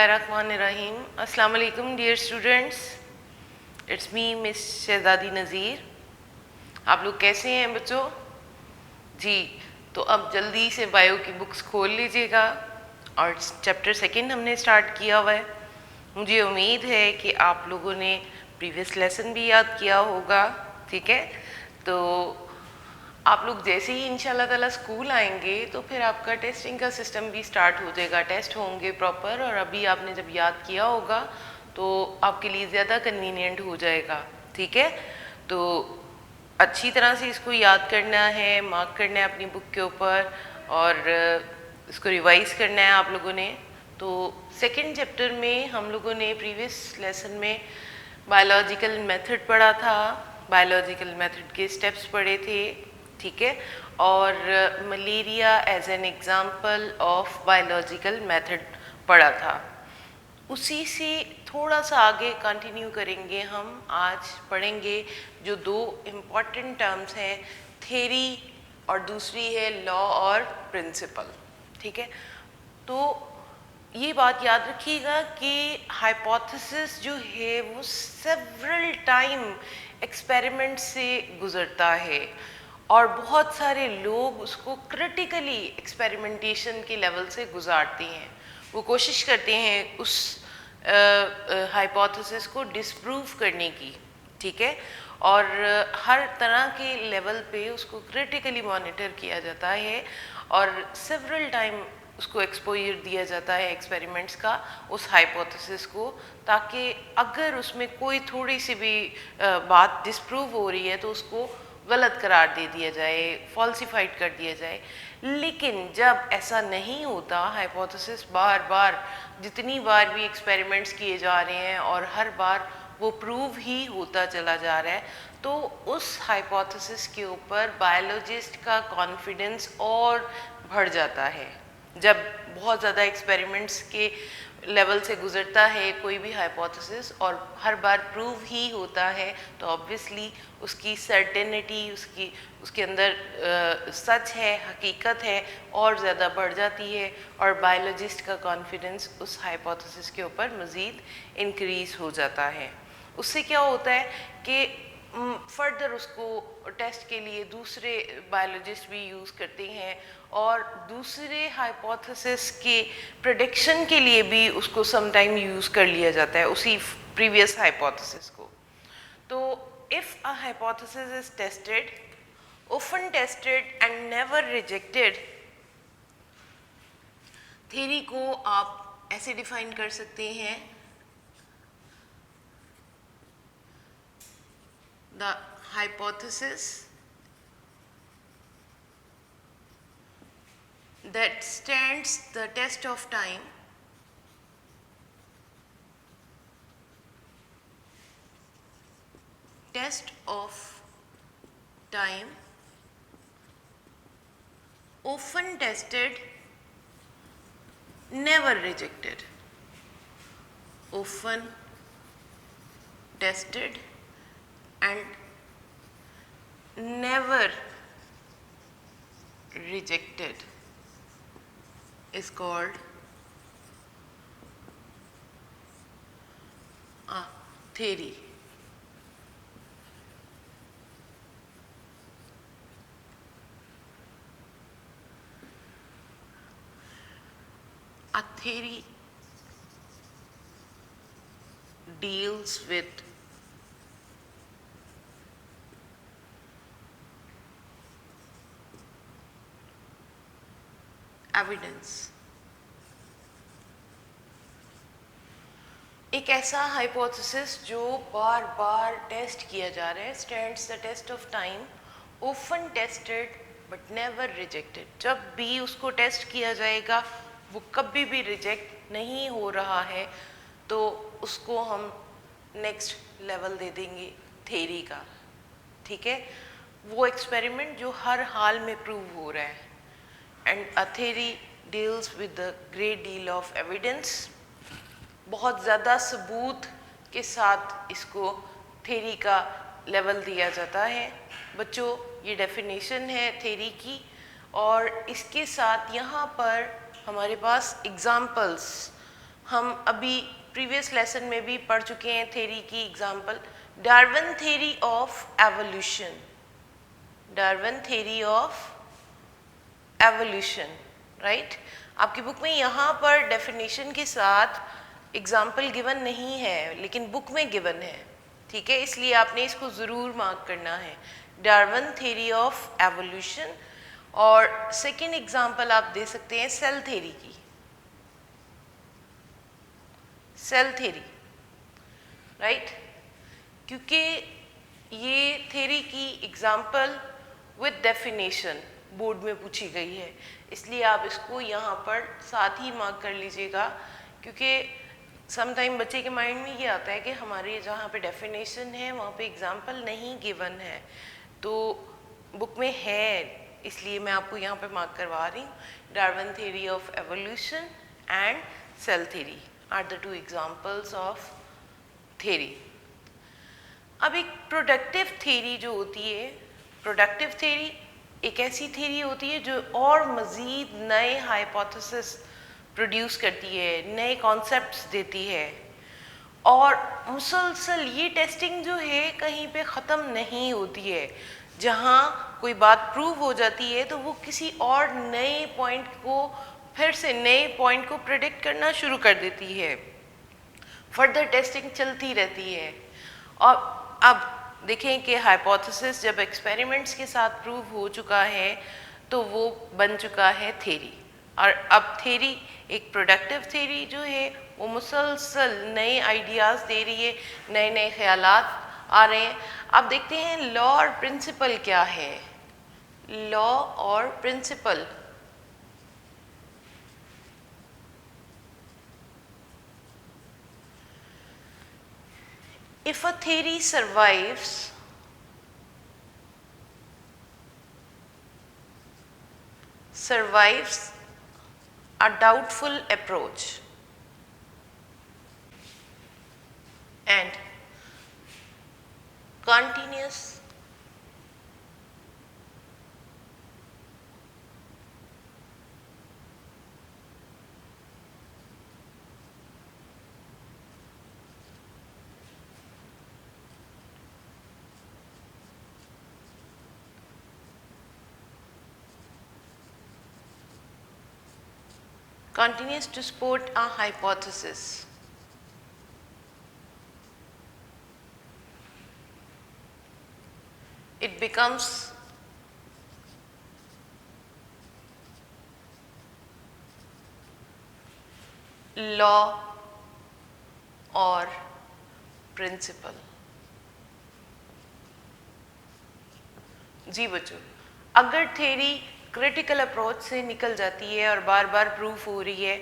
बिस्मिल्लाहिर्रहमानिर्रहीम। अस्सलाम वालेकुम dear students, it's me Miss Shahzadi Nazir. आप लोग कैसे हैं बच्चों? जी, तो अब जल्दी से बायो की बुक्स खोल लीजिएगा और चैप्टर सेकंड हमने स्टार्ट किया हुआ है। मुझे उम्मीद है कि आप लोगों ने प्रीवियस लेसन भी याद किया होगा, ठीक है? तो आप लोग जैसे ही इंशाल्लाह ताला स्कूल आएंगे तो फिर आपका टेस्टिंग का सिस्टम भी स्टार्ट हो जाएगा, टेस्ट होंगे प्रॉपर, और अभी आपने जब याद किया होगा तो आपके लिए ज़्यादा कन्वीनियंट हो जाएगा, ठीक है? तो अच्छी तरह से इसको याद करना है, मार्क करना है अपनी बुक के ऊपर और इसको रिवाइज करना है आप लोगों ने। तो सेकेंड चैप्टर में हम लोगों ने प्रीवियस लेसन में बायोलॉजिकल मेथड पढ़ा था, बायोलॉजिकल मेथड के स्टेप्स पढ़े थे, ठीक है? और malaria as an example of biological method पढ़ा था। उसी से थोड़ा सा आगे कंटिन्यू करेंगे हम। आज पढ़ेंगे जो दो इम्पॉर्टेंट टर्म्स हैं, थ्योरी और दूसरी है लॉ और प्रिंसिपल, ठीक है? तो ये बात याद रखिएगा कि हाइपोथेसिस जो है वो सेवरल टाइम एक्सपेरिमेंट से गुजरता है और बहुत सारे लोग उसको क्रिटिकली एक्सपेरिमेंटेशन के लेवल से गुजारते हैं। वो कोशिश करते हैं उस हाइपोथेसिस को डिसप्रूव करने की, ठीक है? और हर तरह के लेवल पे उसको क्रिटिकली मॉनिटर किया जाता है और सेवरल टाइम उसको एक्सपोजर दिया जाता है एक्सपेरिमेंट्स का उस हाइपोथेसिस को, ताकि अगर उसमें कोई थोड़ी सी भी बात डिसप्रूव हो रही है तो उसको गलत करार दे दिया जाए, फॉल्सिफाइड कर दिया जाए। लेकिन जब ऐसा नहीं होता, हाइपोथेसिस बार बार जितनी बार भी एक्सपेरिमेंट्स किए जा रहे हैं और हर बार वो प्रूव ही होता चला जा रहा है, तो उस हाइपोथेसिस के ऊपर बायोलॉजिस्ट का कॉन्फिडेंस और बढ़ जाता है। जब बहुत ज़्यादा एक्सपेरिमेंट्स के लेवल से गुजरता है कोई भी हाइपोथेसिस और हर बार प्रूव ही होता है, तो ऑब्वियसली उसकी सर्टेनिटी, उसके अंदर सच है, हकीकत है, और ज़्यादा बढ़ जाती है और बायोलॉजिस्ट का कॉन्फिडेंस उस हाइपोथेसिस के ऊपर मज़ीद इंक्रीज़ हो जाता है। उससे क्या होता है कि फर्दर उसको टेस्ट के लिए दूसरे बायोलॉजिस्ट भी यूज़ करते हैं और दूसरे हाइपोथेसिस के प्रेडिक्शन के लिए भी उसको समटाइम यूज़ कर लिया जाता है उसी प्रीवियस हाइपोथेसिस को। तो if a hypothesis is tested, often tested and never rejected, theory को आप ऐसे डिफाइन कर सकते हैं, the hypothesis that stands the test of time often tested, never rejected. Often tested and never rejected is called a theory. A theory deals with evidence. एक ऐसा hypothesis जो बार बार test किया जा रहा है, stands the test of time, often tested but never rejected. जब भी उसको टेस्ट किया जाएगा वो कभी भी रिजेक्ट नहीं हो रहा है, तो उसको हम नेक्स्ट लेवल दे देंगे थ्योरी का, ठीक है? वो एक्सपेरिमेंट जो हर हाल में प्रूव हो रहा है। And a theory deals with the great deal of evidence, बहुत ज़्यादा सबूत के साथ इसको थ्योरी का लेवल दिया जाता है। बच्चों, ये डेफिनेशन है थ्योरी की, और इसके साथ यहाँ पर हमारे पास एग्जाम्पल्स हम अभी प्रीवियस लेसन में भी पढ़ चुके हैं थ्योरी की example, Darwin theory of evolution, Darwin theory of evolution, right. आपकी बुक में यहाँ पर डेफिनेशन के साथ एग्जाम्पल गिवन नहीं है, लेकिन बुक में गिवन है, ठीक है, इसलिए आपने इसको ज़रूर मार्क करना है, डार्विन थ्योरी ऑफ एवोल्यूशन। और सेकेंड एग्जाम्पल आप दे सकते हैं सेल थ्योरी की, सेल थ्योरी, राइट, क्योंकि ये थ्योरी की एग्जाम्पल विद डेफिनेशन बोर्ड में पूछी गई है, इसलिए आप इसको यहाँ पर साथ ही मार्क कर लीजिएगा, क्योंकि समटाइम बच्चे के माइंड में ये आता है कि हमारे जहाँ पे डेफिनेशन है वहाँ पे एग्जाम्पल नहीं गिवन है, तो बुक में है, इसलिए मैं आपको यहाँ पे मार्क करवा रही हूँ। Darwin theory of evolution and cell theory are the two examples of theory. अब एक प्रोडक्टिव थ्योरी जो होती है, प्रोडक्टिव थ्योरी एक ऐसी थ्योरी होती है जो और मज़ीद नए हाइपोथेसिस प्रोड्यूस करती है, नए कॉन्सेप्ट्स देती है, और मुसलसल ये टेस्टिंग जो है कहीं पे ख़त्म नहीं होती है। जहाँ कोई बात प्रूव हो जाती है तो वो किसी और नए पॉइंट को, फिर से नए पॉइंट को प्रेडिक्ट करना शुरू कर देती है, फर्दर टेस्टिंग चलती रहती है। और अब देखें कि हाइपोथेसिस जब एक्सपेरिमेंट्स के साथ प्रूव हो चुका है तो वो बन चुका है थ्योरी, और अब थ्योरी एक प्रोडक्टिव थ्योरी जो है वो मुसलसल नए आइडियाज़ दे रही है, नए नए ख्यालात आ रहे हैं। अब देखते हैं लॉ और प्रिंसिपल क्या है। लॉ और principal, if a theory survives a doubtful approach and continues to support a hypothesis, it becomes law or principle। जी बच्चों, अगर थ्योरी क्रिटिकल अप्रोच से निकल जाती है और बार बार प्रूफ हो रही है,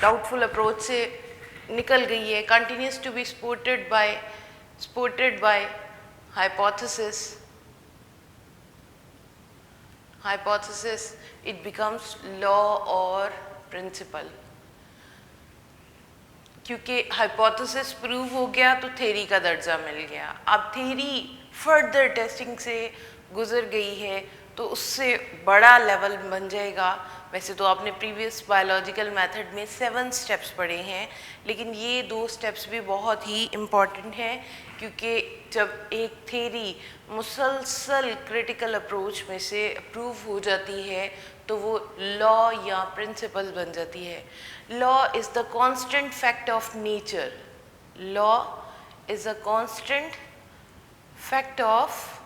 डाउटफुल अप्रोच से निकल गई है, continues to be supported by hypothesis, it becomes law or principle। क्योंकि हाइपोथेसिस प्रूव हो गया तो थ्योरी का दर्जा मिल गया। अब थ्योरी फर्दर टेस्टिंग से गुजर गई है तो उससे बड़ा लेवल बन जाएगा। वैसे तो आपने प्रीवियस बायोलॉजिकल मेथड में 7 स्टेप्स पढ़े हैं, लेकिन ये 2 स्टेप्स भी बहुत ही इम्पॉर्टेंट हैं, क्योंकि जब एक थ्योरी मुसलसल क्रिटिकल अप्रोच में से प्रूव हो जाती है तो वो लॉ या प्रिंसिपल बन जाती है। Law is the constant fact of nature, law is a constant fact of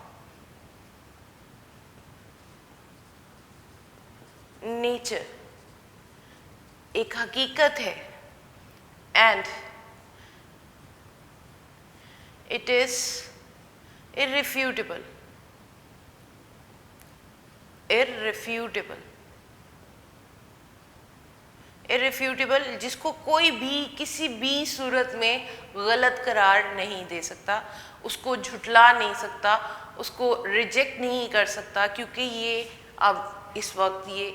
nature, एक हकीकत है, एंड इट इज irrefutable, जिसको कोई भी किसी भी सूरत में गलत करार नहीं दे सकता, उसको झुटला नहीं सकता, उसको रिजेक्ट नहीं कर सकता, क्योंकि ये अब इस वक्त ये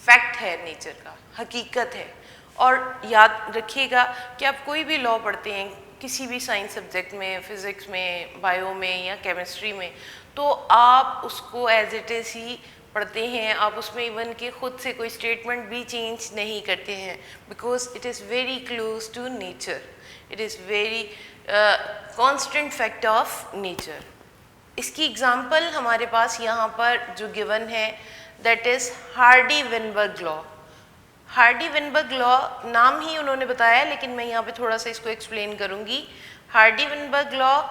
फैक्ट है, नेचर का हकीकत है। और याद रखिएगा कि आप कोई भी लॉ पढ़ते हैं किसी भी साइंस सब्जेक्ट में, फिज़िक्स में, बायो में या केमिस्ट्री में, तो आप उसको एज इट इज़ ही पढ़ते हैं आप उसमें इवन के खुद से कोई स्टेटमेंट भी चेंज नहीं करते हैं, because it is very close to nature, it is very constant fact of nature. इसकी एग्जांपल हमारे पास यहाँ पर जो गिवन है that is Hardy Weinberg law. Hardy Weinberg law नाम ही उन्होंने बताया, लेकिन मैं यहाँ पे थोड़ा सा इसको एक्सप्लेन करूँगी। हार्डी-विनबर्ग लॉ,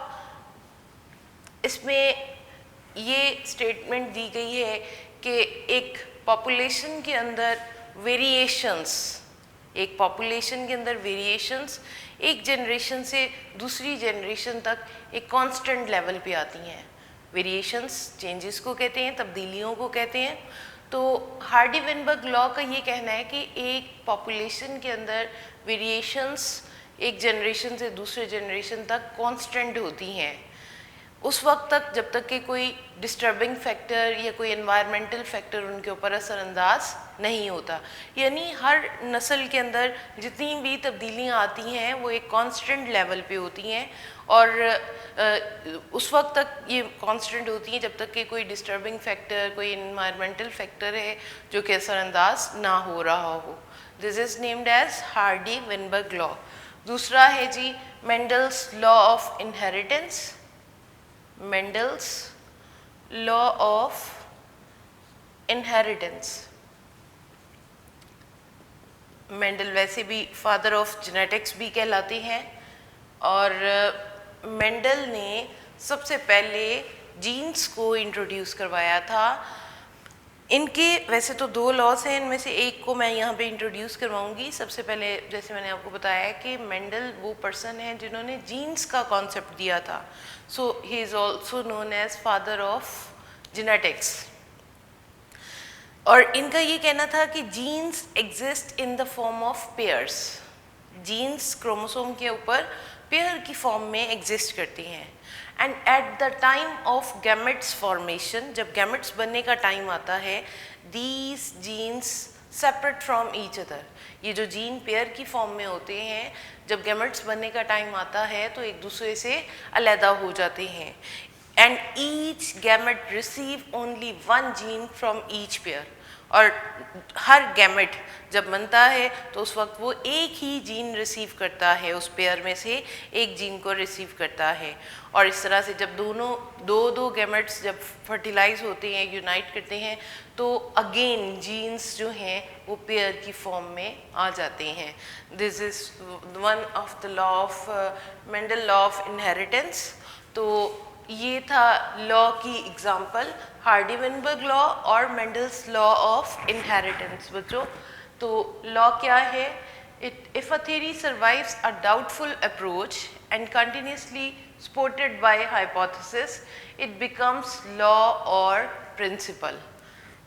इसमें ये स्टेटमेंट दी गई है कि एक पॉपुलेशन के अंदर वेरिएशंस, एक पॉपुलेशन के अंदर वेरिएशंस एक जनरेशन से दूसरी जनरेशन तक एक कांस्टेंट लेवल पे आती हैं। वेरिएशंस चेंजेस को कहते हैं, तब्दीलियों को कहते हैं। तो हार्डी-विनबर्ग लॉ का ये कहना है कि एक पॉपुलेशन के अंदर वेरिएशंस एक जनरेशन से दूसरे जनरेशन तक कांस्टेंट होती हैं उस वक्त तक जब तक कि कोई डिस्टर्बिंग फैक्टर या कोई एनवायरमेंटल फैक्टर उनके ऊपर असरअंदाज नहीं होता। यानी हर नस्ल के अंदर जितनी भी तब्दीलियाँ आती हैं वो एक कांस्टेंट लेवल पे होती हैं और उस वक्त तक ये कांस्टेंट होती हैं जब तक कि कोई डिस्टर्बिंग फैक्टर, कोई एनवायरमेंटल फैक्टर है जो कि असरअंदाज ना हो रहा हो। This is named as Hardy Weinberg law. दूसरा है जी Mendel's law of inheritance. Mendel's law of inheritance. Mendel वैसे भी फादर ऑफ जेनेटिक्स भी कहलाते हैं और मेंडल ने सबसे पहले जीन्स को इंट्रोड्यूस करवाया था। इनके वैसे तो दो लॉस हैं, इनमें से एक को मैं यहाँ पे इंट्रोड्यूस करवाऊँगी। सबसे पहले जैसे मैंने आपको बताया कि मेंडल वो पर्सन है जिन्होंने जीन्स का कॉन्सेप्ट दिया था। So he is also known as father of genetics. और इनका ये कहना था कि genes exist in the form of pairs. Genes chromosome के ऊपर पेयर की फॉर्म में एग्जिस्ट करती हैं and at the time of gametes formation, जब गैमेट्स बनने का टाइम आता है, these genes separate from each other. ये जो जीन पेयर की फॉर्म में होते हैं जब गैमेट्स बनने का टाइम आता है तो एक दूसरे से अलहदा हो जाते हैं and each gamete receive only one gene from each pair. और हर गैमेट जब बनता है तो उस वक्त वो एक ही जीन रिसीव करता है, उस पेयर में से एक जीन को रिसीव करता है। और इस तरह से जब दो गैमेट्स जब फर्टिलाइज होते हैं, यूनाइट करते हैं, तो अगेन जीन्स जो हैं वो पेयर की फॉर्म में आ जाते हैं। This is one of the law of Mendel law of inheritance. तो ये था लॉ की एग्जाम्पल, हार्डी-विनबर्ग लॉ और मेंडल्स लॉ ऑफ इनहेरिटेंस। बच्चों तो लॉ क्या है? If a theory survives a doubtful approach and continuously supported by hypothesis, it becomes law or principle।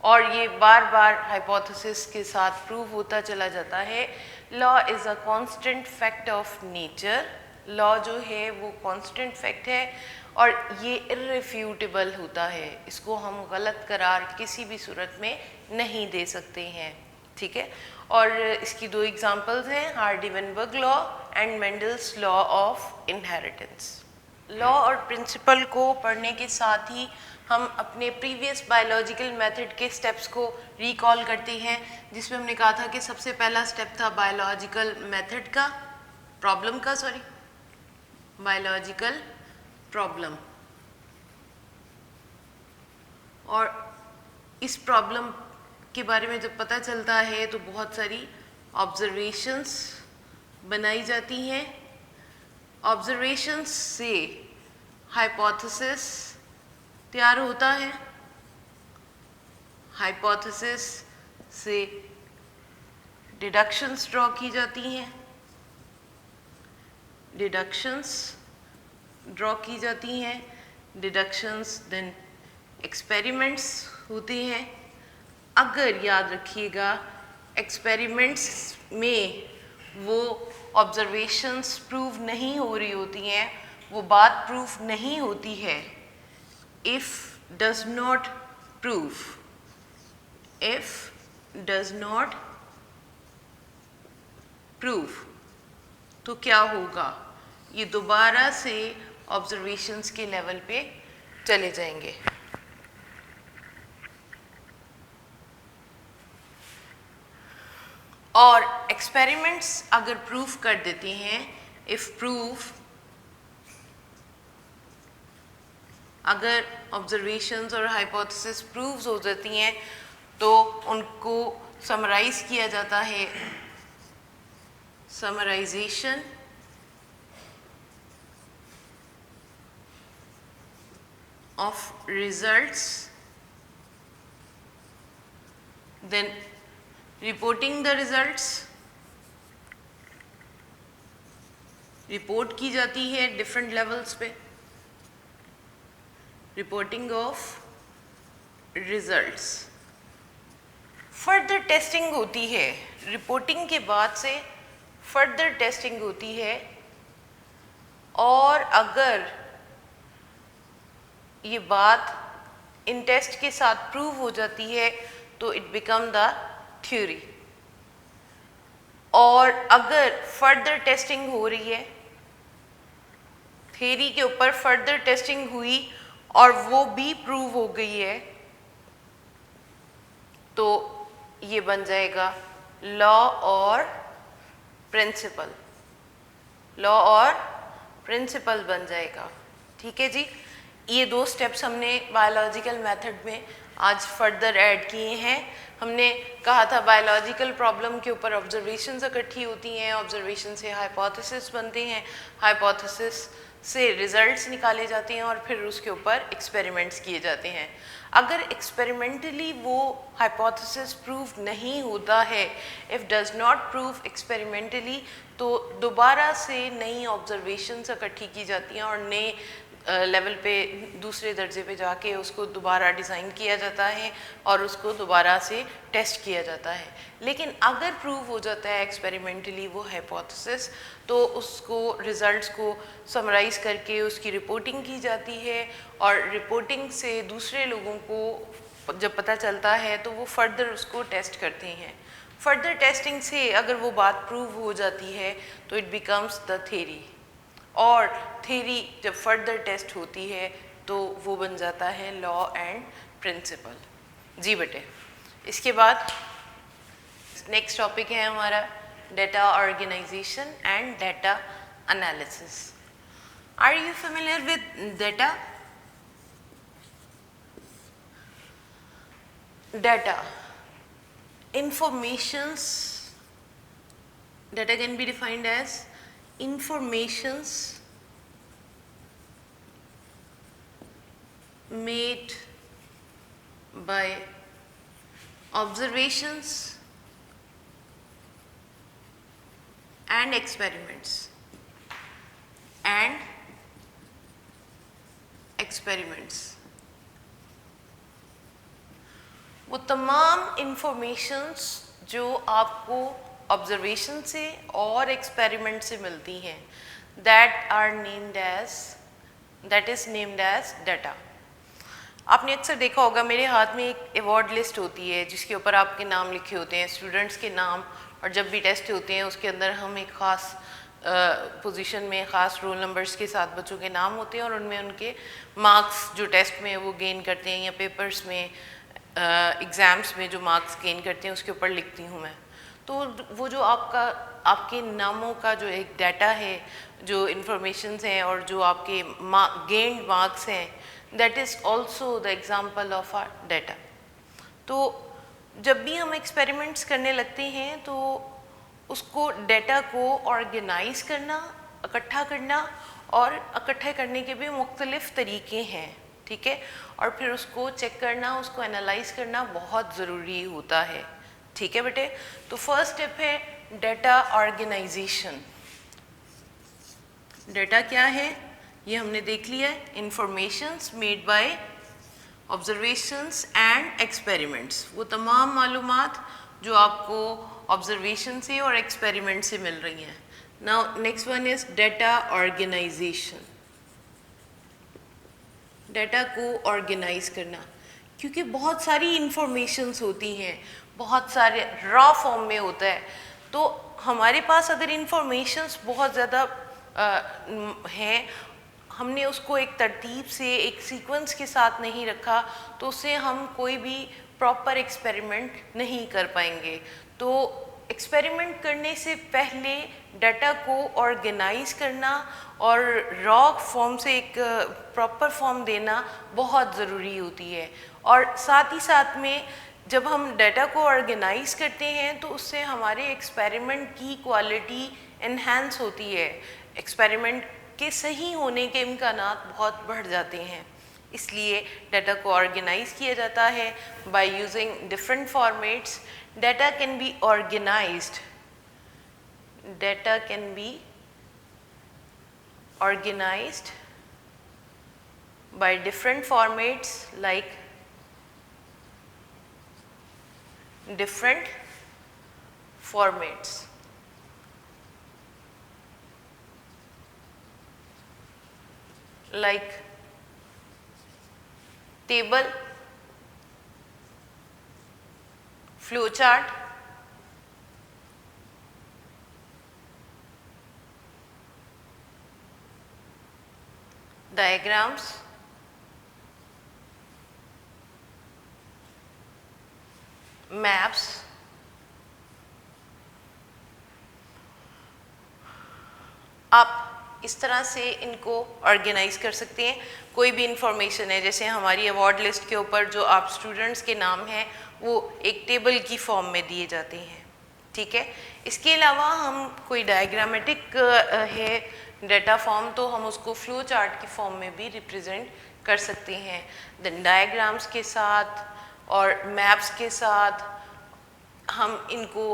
और ये बार बार हाइपोथेसिस के साथ प्रूव होता चला जाता है। Law is a constant fact of nature. Law जो है वो कांस्टेंट फैक्ट है और ये इर्रिफ्यूटेबल होता है, इसको हम गलत करार किसी भी सूरत में नहीं दे सकते हैं, ठीक है। और इसकी दो एग्जांपल्स हैं, Hardy-Weinberg law and Mendel's law of inheritance. Law और प्रिंसिपल को पढ़ने के साथ ही हम अपने प्रीवियस बायोलॉजिकल मेथड के स्टेप्स को रिकॉल करते हैं, जिसमें हमने कहा था कि सबसे पहला स्टेप था बायोलॉजिकल मेथड का, बायोलॉजिकल प्रॉब्लम। और इस प्रॉब्लम के बारे में जब पता चलता है तो बहुत सारी ऑब्जर्वेशंस बनाई जाती हैं। ऑब्जर्वेशंस से हाइपोथेसिस तैयार होता है, हाइपोथेसिस से डिडक्शंस ड्रॉ की जाती हैं, डिडक्शंस ड्रॉ की जाती हैं, डिडक्शंस देन एक्सपेरिमेंट्स होते हैं। अगर याद रखिएगा एक्सपेरिमेंट्स में वो ऑब्जर्वेशंस प्रूव नहीं हो रही होती हैं, वो बात प्रूव नहीं होती है, if does not prove, if does not prove, तो क्या होगा? ये दोबारा से ऑब्जर्वेशंस के लेवल पे चले जाएंगे। और एक्सपेरिमेंट्स अगर प्रूफ कर देते हैं, इफ प्रूफ, अगर ऑब्जर्वेशंस और हाइपोथेसिस प्रूव्स हो जाती हैं तो उनको समराइज किया जाता है, summarisation of results, then reporting the results, report की जाती है डिफरेंट लेवल्स पे, reporting of results. Further testing होती है, रिपोर्टिंग के बाद से फर्दर टेस्टिंग होती है, और अगर ये बात इन टेस्ट के साथ प्रूव हो जाती है तो इट बिकम द थ्योरी। और अगर फर्दर टेस्टिंग हो रही है, थ्योरी के ऊपर फर्दर टेस्टिंग हुई और वो भी प्रूव हो गई है, तो ये बन जाएगा लॉ और प्रिंसिपल, लॉ और प्रिंसिपल बन जाएगा। ठीक है जी, ये दो स्टेप्स हमने बायोलॉजिकल मेथड में आज फर्दर ऐड किए हैं। हमने कहा था बायोलॉजिकल प्रॉब्लम के ऊपर ऑब्जर्वेशंस इकट्ठी होती हैं, ऑब्जर्वेशन से हाइपोथेसिस बनते हैं, हाइपोथेसिस से रिजल्ट्स निकाले जाते हैं और फिर उसके ऊपर एक्सपेरिमेंट्स किए जाते हैं। अगर एक्सपेरिमेंटली वो हाइपोथेसिस प्रूव नहीं होता है, if does not prove experimentally, तो दोबारा से नई ऑब्जर्वेशंस इकट्ठी की जाती हैं और नए लेवल पे दूसरे दर्जे पे जाके उसको दोबारा डिज़ाइन किया जाता है और उसको दोबारा से टेस्ट किया जाता है। लेकिन अगर प्रूव हो जाता है एक्सपेरिमेंटली वो हाइपोथेसिस, तो उसको रिजल्ट्स को समराइज करके उसकी रिपोर्टिंग की जाती है, और रिपोर्टिंग से दूसरे लोगों को जब पता चलता है तो वो फर्दर उसको टेस्ट करते हैं। फर्दर टेस्टिंग से अगर वो बात प्रूव हो जाती है तो इट बिकम्स द थ्योरी, और थ्योरी जब फर्दर टेस्ट होती है तो वो बन जाता है लॉ एंड प्रिंसिपल। जी बेटे, इसके बाद नेक्स्ट टॉपिक है हमारा data organisation and data analysis. Are you familiar with data? Data, informations, data can be defined as informations made by observations and experiments वो तमाम इंफॉर्मेशंस जो आपको ऑब्जर्वेशन से और एक्सपेरिमेंट से मिलती हैं, that is named as data. आपने अक्सर देखा होगा मेरे हाथ में एक अवार्ड लिस्ट होती है जिसके ऊपर आपके नाम लिखे होते हैं, स्टूडेंट्स के नाम, और जब भी टेस्ट होते हैं उसके अंदर हम एक ख़ास पोजीशन में ख़ास रोल नंबर्स के साथ बच्चों के नाम होते हैं और उनमें उनके मार्क्स जो टेस्ट में वो गेन करते हैं या पेपर्स में एग्ज़ाम्स में जो मार्क्स गेन करते हैं उसके ऊपर लिखती हूँ मैं। तो वो जो आपके नामों का जो एक डाटा है, जो इंफॉर्मेशंस हैं और जो आपके गेन्ड मार्क्स हैं, that is also the example of our data. तो जब भी हम एक्सपेरिमेंट्स करने लगते हैं तो उसको डेटा को ऑर्गेनाइज करना, इकट्ठा करना, और इकट्ठा करने के भी मुख्तलिफ तरीके हैं, ठीक है, और फिर उसको चेक करना, उसको एनालाइज करना बहुत ज़रूरी होता है। ठीक है बेटे, तो फर्स्ट स्टेप है डेटा ऑर्गेनाइजेशन। डेटा क्या है ये हमने देख लिया है, informations made by observations and experiments, वो तमाम मालूमात जो आपको ऑब्जर्वेशन से और एक्सपेरिमेंट से मिल रही हैं। Now next one is data organisation. Data को ऑर्गेनाइज करना, क्योंकि बहुत सारी इंफॉर्मेशंस होती हैं, बहुत सारे रॉ फॉर्म में होता है, तो हमारे पास अगर इंफॉर्मेशंस बहुत ज़्यादा हैं, हमने उसको एक तरतीब से एक सीक्वेंस के साथ नहीं रखा, तो उससे हम कोई भी प्रॉपर एक्सपेरिमेंट नहीं कर पाएंगे। तो एक्सपेरिमेंट करने से पहले डाटा को ऑर्गेनाइज करना और रॉ फॉर्म से एक प्रॉपर फॉर्म देना बहुत ज़रूरी होती है। और साथ ही साथ में जब हम डाटा को ऑर्गेनाइज करते हैं तो उससे हमारे एक्सपेरिमेंट की क्वालिटी एनहांस होती है, एक्सपेरिमेंट के सही होने के इम्कानात बहुत बढ़ जाते हैं। इसलिए डाटा को ऑर्गेनाइज किया जाता है by using different formats. Data can be organised, data can be organized by different formats like different formats. Like table, flowchart, diagrams, maps, आप इस तरह से इनको ऑर्गेनाइज कर सकते हैं। कोई भी इंफॉर्मेशन है, जैसे हमारी अवार्ड लिस्ट के ऊपर जो आप स्टूडेंट्स के नाम हैं वो एक टेबल की फॉर्म में दिए जाते हैं, ठीक है। इसके अलावा हम कोई डायग्रामेटिक है डाटा फॉर्म तो हम उसको फ्लो चार्ट की फॉर्म में भी रिप्रेजेंट कर सकते हैं। देन डायग्राम्स के साथ और मैप्स के साथ हम इनको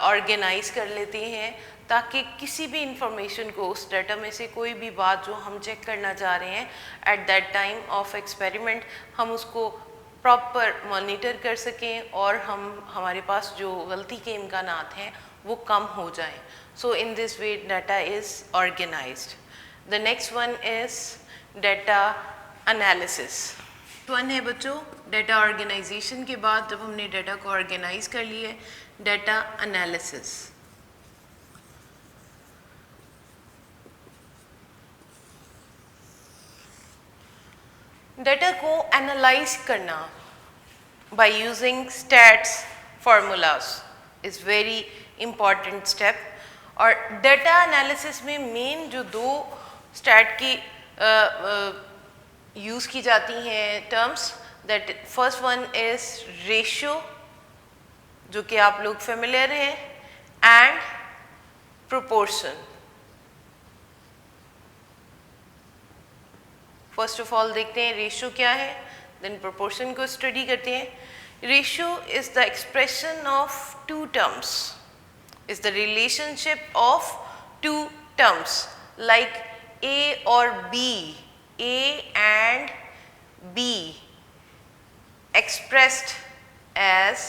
ऑर्गेनाइज कर लेते हैं ताकि किसी भी इंफॉर्मेशन को, उस डाटा में से कोई भी बात जो हम चेक करना चाह रहे हैं at that time of experiment, हम उसको प्रॉपर मॉनिटर कर सकें और हमारे पास जो गलती के इम्कानात हैं वो कम हो जाएं। So in this way data is organised. The next one is data analysis. One है बच्चों, डाटा ऑर्गेनाइजेशन के बाद जब हमने डाटा को ऑर्गेनाइज कर लिए, डाटा एनालिसिस। डाटा को एनालाइज करना by using stats formulas is very important step. और डाटा एनालिसिस में मेन जो दो स्टैट की यूज़ की जाती हैं terms, that first one is ratio, जो कि आप लोग फेमिलियर हैं, and proportion. First of all देखते हैं रेशियो क्या है, देन प्रोपोर्शन को स्टडी करते हैं। Ratio is the expression of two terms, is the relationship of two terms like A और B, A and B expressed as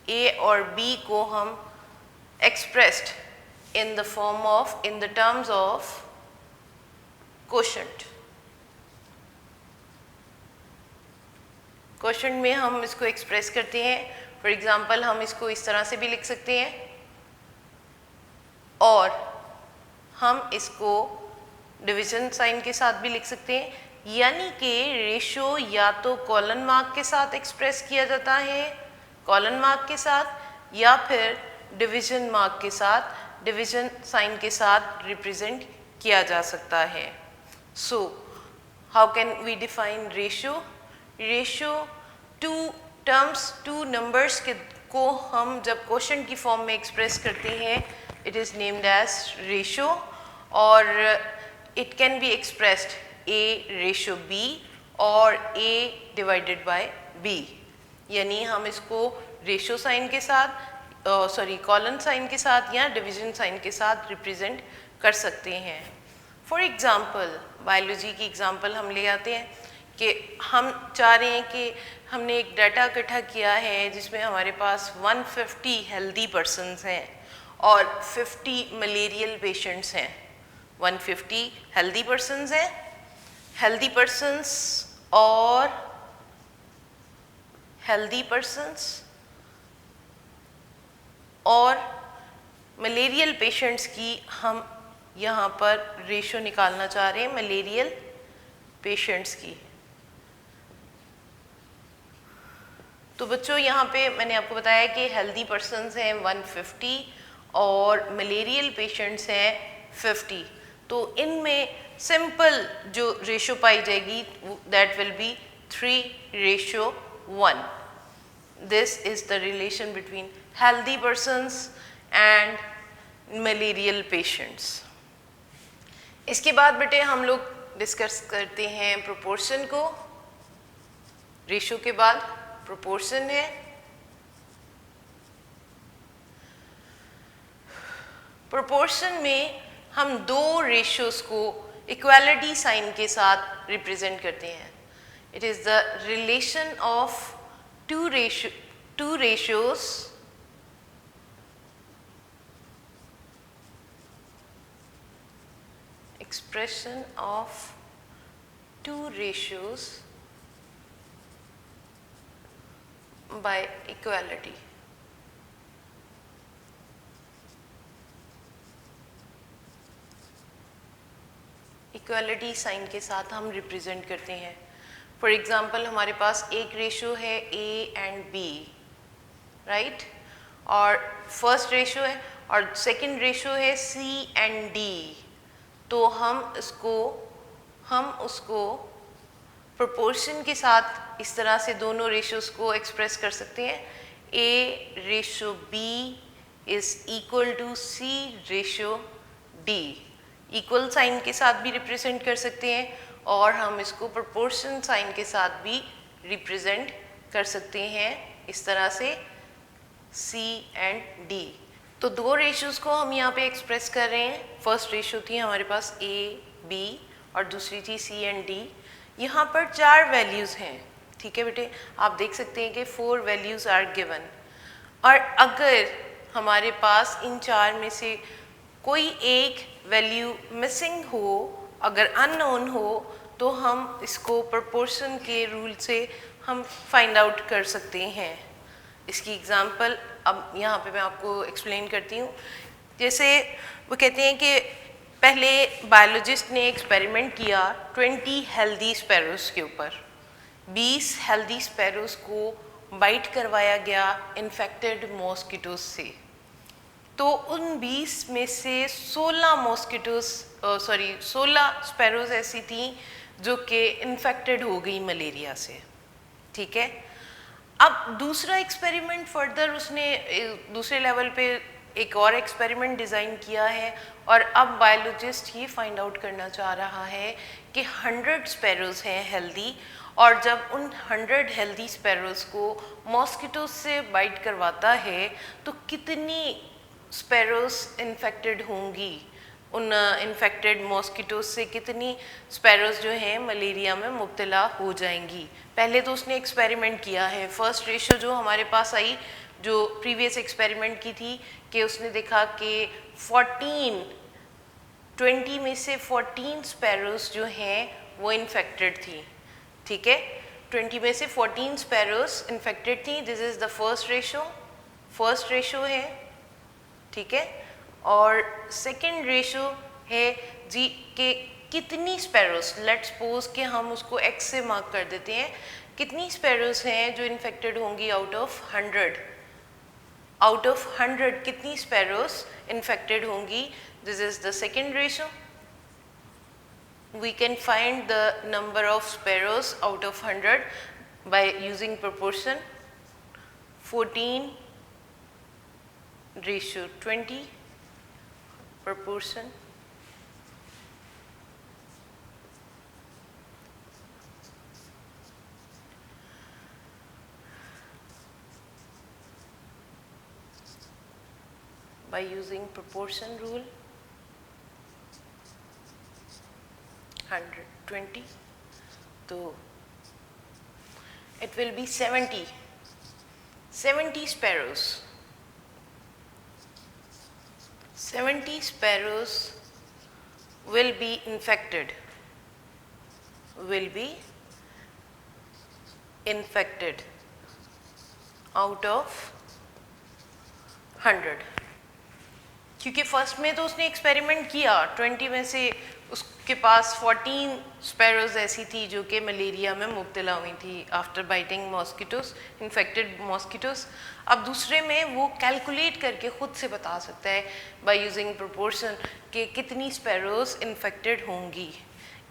A और B को हम expressed in the form of, in the terms of quotient। Question में हम इसको express करते हैं। For example हम इसको इस तरह से भी लिख सकते हैं और हम इसको डिवीजन साइन के साथ भी लिख सकते हैं, यानी कि रेशो या तो कॉलन मार्क के साथ एक्सप्रेस किया जाता है, कॉलन मार्क के साथ, या फिर डिवीजन मार्क के साथ, डिवीजन साइन के साथ रिप्रेजेंट किया जा सकता है। So how can we define ratio? Ratio two terms, two numbers के को हम जब क्वेश्चन की फॉर्म में एक्सप्रेस करते हैं, it is named as ratio. और it can be expressed A ratio B और A divided by B, यानी हम इसको रेशो साइन के साथ, कॉलन साइन के साथ या डिवीजन साइन के साथ रिप्रेजेंट कर सकते हैं। फॉर एग्जांपल बायोलॉजी की एग्जांपल हम ले आते हैं कि हम चाह रहे हैं कि हमने एक डाटा इकट्ठा किया है जिसमें हमारे पास 150 हेल्दी पर्सनस हैं और 50 मलेरियल पेशेंट्स हैं। 150 हेल्दी पर्सनस हैं, हेल्दी पर्सनस और हेल्दी पर्सनस और मलेरियल पेशेंट्स की हम यहाँ पर रेशो निकालना चाह रहे हैं, मलेरियल पेशेंट्स की। तो बच्चों यहाँ पे मैंने आपको बताया कि हेल्दी पर्सनस हैं 150 और मलेरियल पेशेंट्स हैं 50। तो इनमें सिंपल जो रेशो पाई जाएगी that will be 3:1। This is the relation between healthy persons and malarial patients. इसके बाद बेटे हम लोग डिस्कस करते हैं प्रोपोर्शन को। रेशो के बाद प्रोपोर्शन है। प्रोपोर्शन में हम दो रेशियोज को इक्वालिटी साइन के साथ रिप्रेजेंट करते हैं। It is the relation of two ratios expression of two ratios by equality। Equality sign के साथ हम रिप्रेजेंट करते हैं। फॉर एग्जांपल हमारे पास एक रेशियो है A एंड B, राइट, और फर्स्ट रेशियो है और सेकंड रेशियो है C एंड D। तो हम उसको प्रोपोर्शन के साथ इस तरह से दोनों रेशियोज को एक्सप्रेस कर सकते हैं। A/B is equal to C/D। Equal sign के साथ भी रिप्रेजेंट कर सकते हैं और हम इसको प्रोपोर्शन साइन के साथ भी रिप्रेजेंट कर सकते हैं इस तरह से C एंड D। तो दो रेशियोज को हम यहाँ पे एक्सप्रेस कर रहे हैं। फर्स्ट रेशियो थी हमारे पास A/B और दूसरी थी C एंड D। यहाँ पर 4 वैल्यूज़ हैं, ठीक है बेटे, आप देख सकते हैं कि 4 वैल्यूज़ आर गिवन। और अगर हमारे पास इन 4 में से कोई एक वैल्यू मिसिंग हो, अगर अननोन हो, तो हम इसको प्रोपोर्शन के रूल से हम फाइंड आउट कर सकते हैं। इसकी एग्जांपल अब यहाँ पे मैं आपको एक्सप्लेन करती हूँ। जैसे वो कहते हैं कि पहले बायोलॉजिस्ट ने एक्सपेरिमेंट किया 20 हेल्दी स्पैरोज के ऊपर। 20 हेल्दी स्पैरोज को बाइट करवाया गया इन्फेक्टेड मॉस्किटोज से। तो उन 20 में से 16 स्पैरोज ऐसी थी जो कि इन्फेक्टेड हो गई मलेरिया से, ठीक है। अब दूसरा एक्सपेरिमेंट फर्दर उसने दूसरे लेवल पे एक और एक्सपेरिमेंट डिज़ाइन किया है और अब बायोलॉजिस्ट ये फाइंड आउट करना चाह रहा है कि 100 स्पैरोज हैं हेल्दी, और जब उन 100 हेल्दी स्पैरोज को मॉस्किटोज से बाइट करवाता है तो कितनी स्पैरोज इन्फेक्टेड होंगी, उन इन्फेक्टेड मॉस्किटोज से कितनी स्पैरोज जो हैं मलेरिया में मुब्तला हो जाएंगी। पहले तो उसने एक्सपेरिमेंट किया है। फर्स्ट रेशियो जो हमारे पास आई जो प्रीवियस एक्सपेरिमेंट की थी कि उसने देखा कि 20 में से 14 स्पैरोज जो हैं वो इन्फेक्टेड थी, ठीक है। 20 में से 14 स्पैरोज इन्फेक्टेड थी। This is the first ratio है, ठीक है। और सेकेंड रेशियो है जी के कितनी स्पैरोज, लेट्स सपोज कि हम उसको x से मार्क कर देते हैं, कितनी स्पैरोज हैं जो इन्फेक्टेड होंगी आउट ऑफ 100 कितनी स्पैरोज इन्फेक्टेड होंगी। This is the second ratio. We can find the number of sparrows out of 100 by using proportion 14:20 proportion by using proportion rule 120, so it will be 70 sparrows. 70 sparrows will be infected out of 100। क्योंकि first में तो उसने experiment किया, 20 में से उसके पास 14 sparrows ऐसी थी जो कि मलेरिया में मुब्तला हुई थी after biting mosquitoes, infected mosquitoes. अब दूसरे में वो कैलकुलेट करके ख़ुद से बता सकता है बाय यूजिंग प्रोपोर्शन कि कितनी स्पैरोज इन्फेक्टेड होंगी।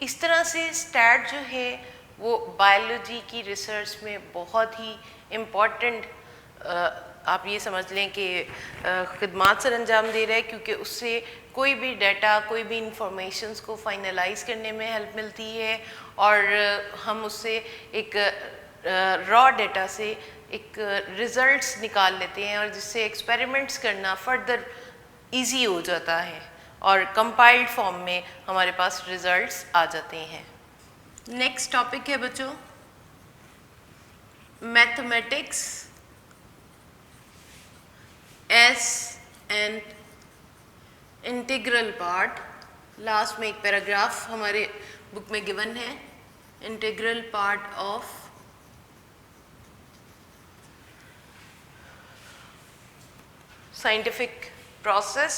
इस तरह से स्टैट जो है वो बायोलॉजी की रिसर्च में बहुत ही इम्पॉर्टेंट, आप ये समझ लें कि खिदमात सर अंजाम दे रहा है, क्योंकि उससे कोई भी डाटा, कोई भी इंफॉर्मेशंस को फाइनलाइज करने में हेल्प मिलती है और हम उससे एक रॉ डाटा से एक रिज़ल्ट्स निकाल लेते हैं और जिससे एक्सपेरिमेंट्स करना फर्दर इजी हो जाता है और कंपाइल्ड फॉर्म में हमारे पास रिज़ल्ट्स आ जाते हैं। नेक्स्ट टॉपिक है बच्चों mathematics S and integral part. Last में एक पैराग्राफ हमारे बुक में गिवन है, integral part of scientific process.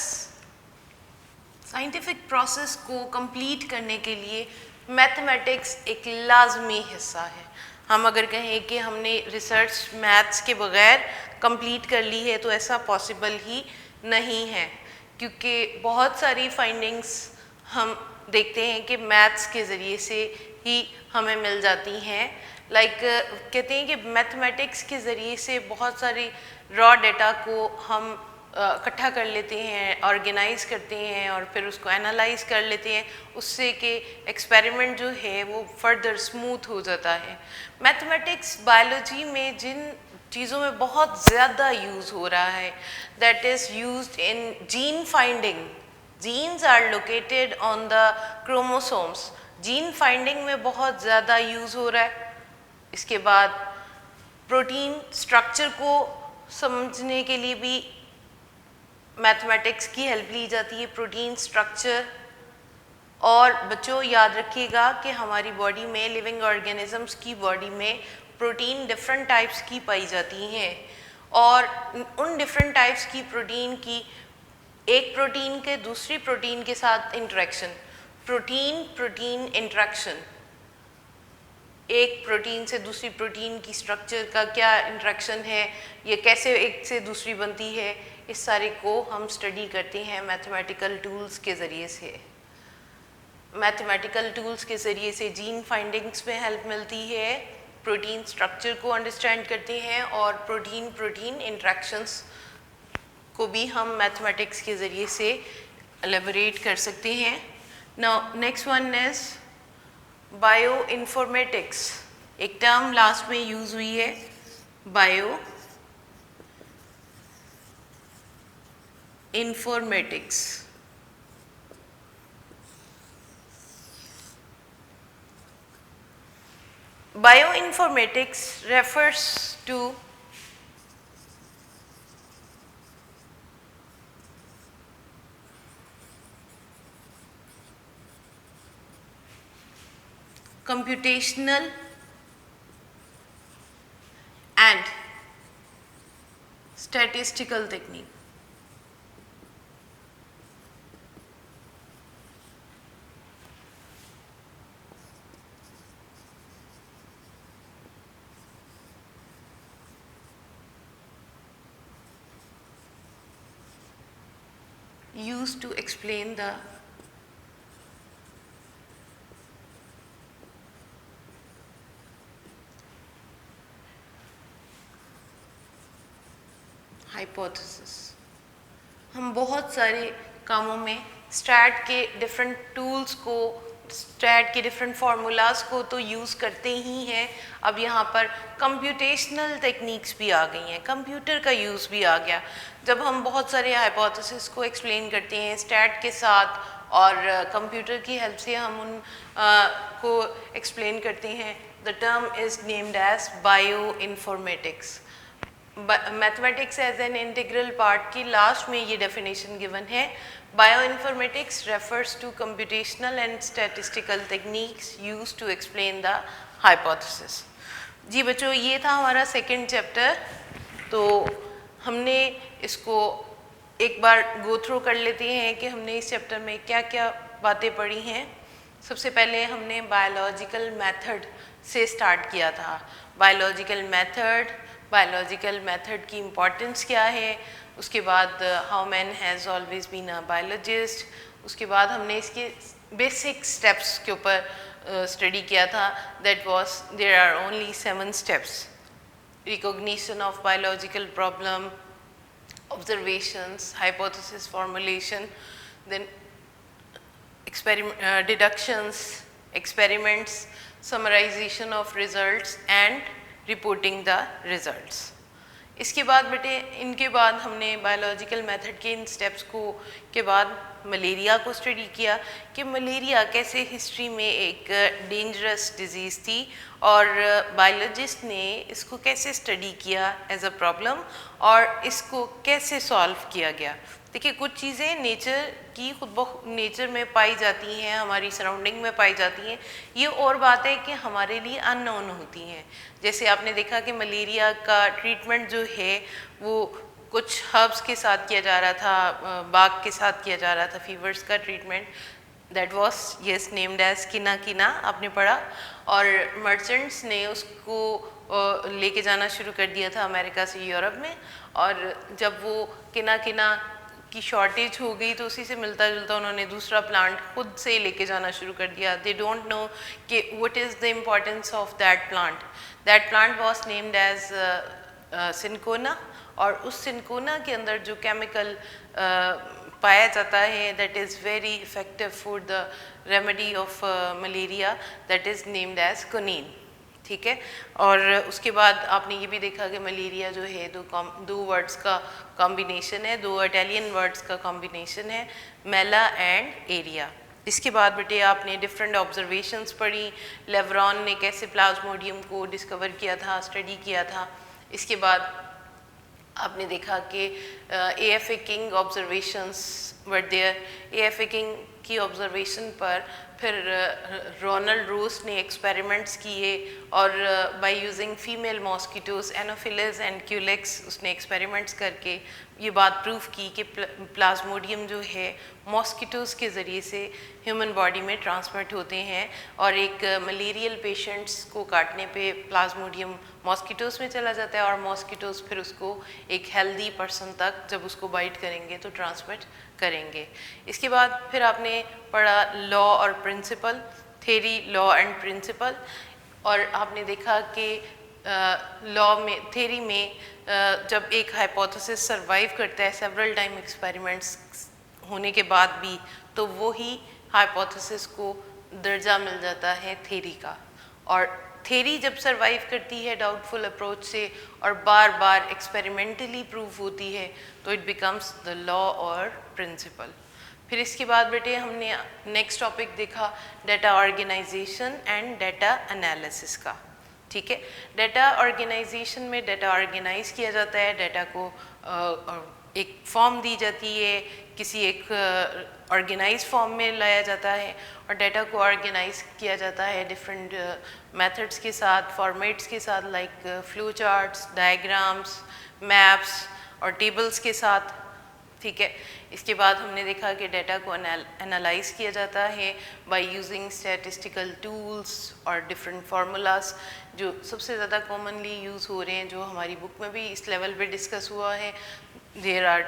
Scientific process को कंप्लीट करने के लिए मैथमेटिक्स एक लाजमी हिस्सा है। हम अगर कहें कि हमने रिसर्च मैथ्स के बगैर कंप्लीट कर ली है तो ऐसा पॉसिबल ही नहीं है, क्योंकि बहुत सारी फाइंडिंग्स हम देखते हैं कि मैथ्स के ज़रिए से ही हमें मिल जाती हैं। लाइक कहते हैं कि मैथमेटिक्स के ज़रिए से बहुत सारी रॉ डेटा को हम इकट्ठा कर लेते हैं, ऑर्गेनाइज करते हैं और फिर उसको एनालाइज कर लेते हैं, उससे कि एक्सपेरिमेंट जो है वो फर्दर स्मूथ हो जाता है। मैथमेटिक्स बायोलॉजी में जिन चीज़ों में बहुत ज़्यादा यूज़ हो रहा है, that is used in gene finding. Genes are located on the chromosomes, gene finding में बहुत ज़्यादा यूज़ हो रहा है। इसके बाद प्रोटीन स्ट्रक्चर को समझने के लिए भी मैथमेटिक्स की हेल्प ली जाती है, प्रोटीन स्ट्रक्चर। और बच्चों याद रखिएगा कि हमारी बॉडी में, लिविंग ऑर्गेनिजम्स की बॉडी में प्रोटीन डिफरेंट टाइप्स की पाई जाती हैं और उन डिफरेंट टाइप्स की प्रोटीन की एक प्रोटीन के दूसरी प्रोटीन के साथ इंटरेक्शन, प्रोटीन प्रोटीन इंटरेक्शन, एक प्रोटीन से दूसरी प्रोटीन की स्ट्रक्चर का क्या इंटरेक्शन है, ये कैसे एक से दूसरी बनती है, इस सारे को हम स्टडी करते हैं मैथमेटिकल टूल्स के ज़रिए से। मैथमेटिकल टूल्स के ज़रिए से जीन फाइंडिंग्स में हेल्प मिलती है, प्रोटीन स्ट्रक्चर को अंडरस्टैंड करते हैं और प्रोटीन प्रोटीन इंटरेक्शंस को भी हम मैथमेटिक्स के ज़रिए से एलेबोरेट कर सकते हैं। Now next one is bio informatics. एक टर्म लास्ट में यूज़ हुई है, bio informatics. Bioinformatics refers to computational and statistical technique. Used to explain the hypothesis। हम बहुत सारे कामों में स्टैट के डिफरेंट टूल्स को, स्टैट के डिफरेंट फार्मूलाज को तो यूज़ करते ही हैं। अब यहाँ पर कंप्यूटेशनल टेक्निक्स भी आ गई हैं, कंप्यूटर का यूज़ भी आ गया। जब हम बहुत सारे हाइपोथेसिस को एक्सप्लेन करते हैं स्टैट के साथ और कंप्यूटर की हेल्प से हम उन को एक्सप्लेन करते हैं, the term is named as bio informatics. Mathematics as an integral part की लास्ट में ये डेफिनेशन गिवन है, bioinformatics refers to computational and statistical techniques used to explain the hypothesis. जी बच्चों, ये था हमारा सेकंड चैप्टर। तो हमने इसको एक बार गो थ्रू कर लेते हैं कि हमने इस चैप्टर में क्या क्या बातें पढ़ी हैं। सबसे पहले हमने बायोलॉजिकल मेथड से स्टार्ट किया था। बायोलॉजिकल मेथड की इम्पोर्टेंस क्या है, उसके बाद how man has always been a biologist, उसके बाद हमने इसके बेसिक स्टेप्स के ऊपर स्टडी किया था। That was there are only 7 steps: recognition of biological problem, observations, hypothesis formulation, then deductions, experiments, summarization of results and reporting the results. इसके बाद बेटे इनके बाद हमने बायोलॉजिकल मेथड के इन स्टेप्स को के बाद मलेरिया को स्टडी किया कि मलेरिया कैसे हिस्ट्री में एक डेंजरस डिजीज़ थी और बायोलॉजिस्ट ने इसको कैसे स्टडी किया एज अ प्रॉब्लम और इसको कैसे सॉल्व किया गया। देखिए कुछ चीज़ें नेचर की नेचर में पाई जाती हैं, हमारी सराउंडिंग में पाई जाती हैं, ये और बात है कि हमारे लिए अननोन होती हैं। जैसे आपने देखा कि मलेरिया का ट्रीटमेंट जो है वो कुछ हर्ब्स के साथ किया जा रहा था, बाग के साथ किया जा रहा था फीवर्स का treatment, that was yes named as किना आपने पढ़ा, और मर्चेंट्स ने उसको लेके जाना शुरू कर दिया था अमेरिका से यूरोप में, और जब वो किना की शॉर्टेज हो गई तो उसी से मिलता जुलता उन्होंने दूसरा प्लांट खुद से लेके जाना शुरू कर दिया। दे डोंट नो कि what is the importance of that plant. That plant was named as cinchona, और उस सिनकोना के अंदर जो केमिकल पाया जाता है that is very effective for the remedy of malaria, that is named as quinine. ठीक है, और उसके बाद आपने ये भी देखा कि मलेरिया जो है दो वर्ड्स का कॉम्बिनेशन है, 2 इटालियन वर्ड्स का कॉम्बिनेशन है, मेला एंड एरिया। इसके बाद बेटे आपने डिफरेंट ऑब्जर्वेशंस पढ़ी, लेवरॉन ने कैसे प्लाज्मोडियम को डिस्कवर किया था, स्टडी किया था। इसके बाद आपने देखा कि AFA King observations were there. AFA King की ऑब्जर्वेशन पर फिर रोनाल्ड रोस ने एक्सपेरिमेंट्स किए और by using female mosquitoes Anopheles and Culex उसने एक्सपेरिमेंट्स करके ये बात प्रूफ की कि प्लाज्मोडियम जो है मॉस्किटोज़ के ज़रिए से ह्यूमन बॉडी में ट्रांसमिट होते हैं, और एक मलेरियल पेशेंट्स को काटने पे प्लाज्मोडियम मॉस्किटोज़ में चला जाता है और मॉस्किटोज़ फिर उसको एक हेल्दी पर्सन तक जब उसको बाइट करेंगे तो ट्रांसमिट करेंगे। इसके बाद फिर आपने पढ़ा लॉ और principle, theory, law and principle, और आपने देखा कि लॉ में, थ्योरी में जब एक हाइपोथेसिस सरवाइव करता है सेवरल टाइम एक्सपेरिमेंट्स होने के बाद भी, तो वो ही हाइपोथेसिस को दर्जा मिल जाता है थ्योरी का। और थ्योरी जब सरवाइव करती है डाउटफुल अप्रोच से और बार बार एक्सपेरिमेंटली प्रूव होती है तो इट बिकम्स द लॉ और प्रिंसिपल। फिर इसके बाद बेटे हमने नेक्स्ट टॉपिक देखा data organization and data analysis का। ठीक है, डाटा ऑर्गेनाइजेशन में डाटा ऑर्गेनाइज किया जाता है, डाटा को एक फॉर्म दी जाती है, किसी एक ऑर्गेनाइज फॉर्म में लाया जाता है और डाटा को ऑर्गेनाइज किया जाता है डिफरेंट मेथड्स के साथ, फॉर्मेट्स के साथ, like flow charts, diagrams, maps और टेबल्स के साथ। ठीक है, इसके बाद हमने देखा कि डाटा को एनालाइज किया जाता है बाय यूजिंग स्टैटिस्टिकल टूल्स और डिफरेंट फार्मूलाज जो सबसे ज़्यादा कॉमनली यूज़ हो रहे हैं, जो हमारी बुक में भी इस लेवल पे डिस्कस हुआ है। There are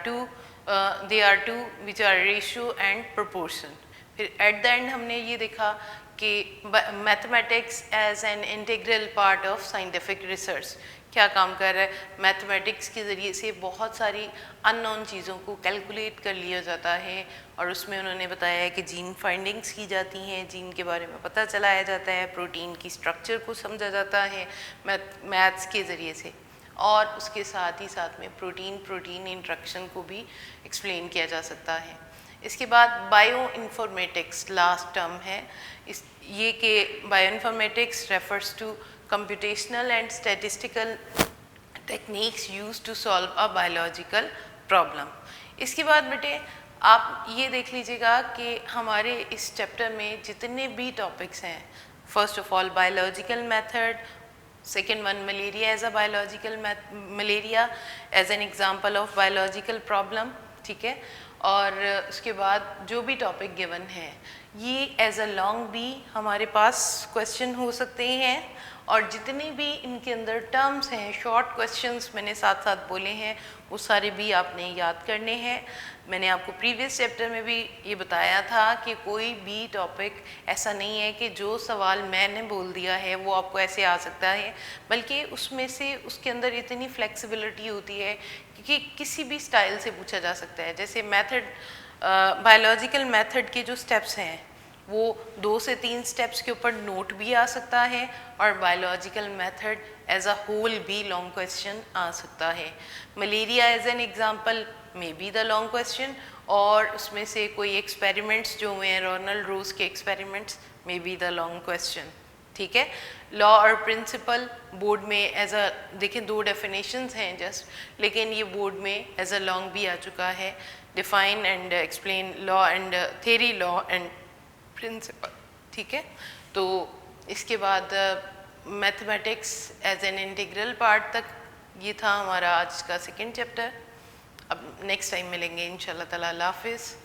two which are ratio and proportion. फिर एट द एंड हमने ये देखा कि mathematics as an integral part of scientific research क्या काम कर रहा है। मैथमेटिक्स के ज़रिए से बहुत सारी अननोन चीज़ों को कैलकुलेट कर लिया जाता है और उसमें उन्होंने बताया है कि जीन फाइंडिंग्स की जाती हैं, जीन के बारे में पता चलाया जाता है, प्रोटीन की स्ट्रक्चर को समझा जाता है मैथ्स के ज़रिए से, और उसके साथ ही साथ में प्रोटीन इंट्रैक्शन को भी एक्सप्लेन किया जा सकता है। इसके बाद बायो इन्फॉर्मेटिक्स लास्ट टर्म है ये कि bioinformatics refers to computational and statistical techniques used to solve a biological problem। इसके बाद बेटे आप ये देख लीजिएगा कि हमारे इस चैप्टर में जितने भी टॉपिक्स हैं, first of all biological method, second one malaria as a biological malaria as an example of biological problem, ठीक है, और उसके बाद जो भी टॉपिक गिवन है ये एज अ लॉन्ग भी हमारे पास क्वेश्चन हो सकते हैं, और जितने भी इनके अंदर टर्म्स हैं, शॉर्ट क्वेश्चंस मैंने साथ साथ बोले हैं, वो सारे भी आपने याद करने हैं। मैंने आपको प्रीवियस चैप्टर में भी ये बताया था कि कोई भी टॉपिक ऐसा नहीं है कि जो सवाल मैंने बोल दिया है वो आपको ऐसे आ सकता है, बल्कि उसमें से उसके अंदर इतनी फ्लेक्सिबिलिटी होती है कि किसी भी स्टाइल से पूछा जा सकता है। जैसे मेथड, बायोलॉजिकल मेथड के जो स्टेप्स हैं वो 2 से 3 स्टेप्स के ऊपर नोट भी आ सकता है, और biological method as a whole भी लॉन्ग क्वेश्चन आ सकता है। Malaria as an example may be the long question, और उसमें से कोई एक्सपेरिमेंट्स जो हुए हैं, रोनाल्ड रोज के experiments, may be the long question. ठीक है, लॉ और प्रिंसिपल बोर्ड में एज अ, देखें 2 डेफिनेशंस हैं जस्ट, लेकिन ये बोर्ड में एज अ लॉन्ग भी आ चुका है। Define and explain law and theory, law and principle. ठीक है, तो इसके बाद mathematics as an integral part तक ये था हमारा आज का सेकंड चैप्टर। अब नेक्स्ट टाइम मिलेंगे इंशाल्लाह ताला। अल्लाह हाफिज़।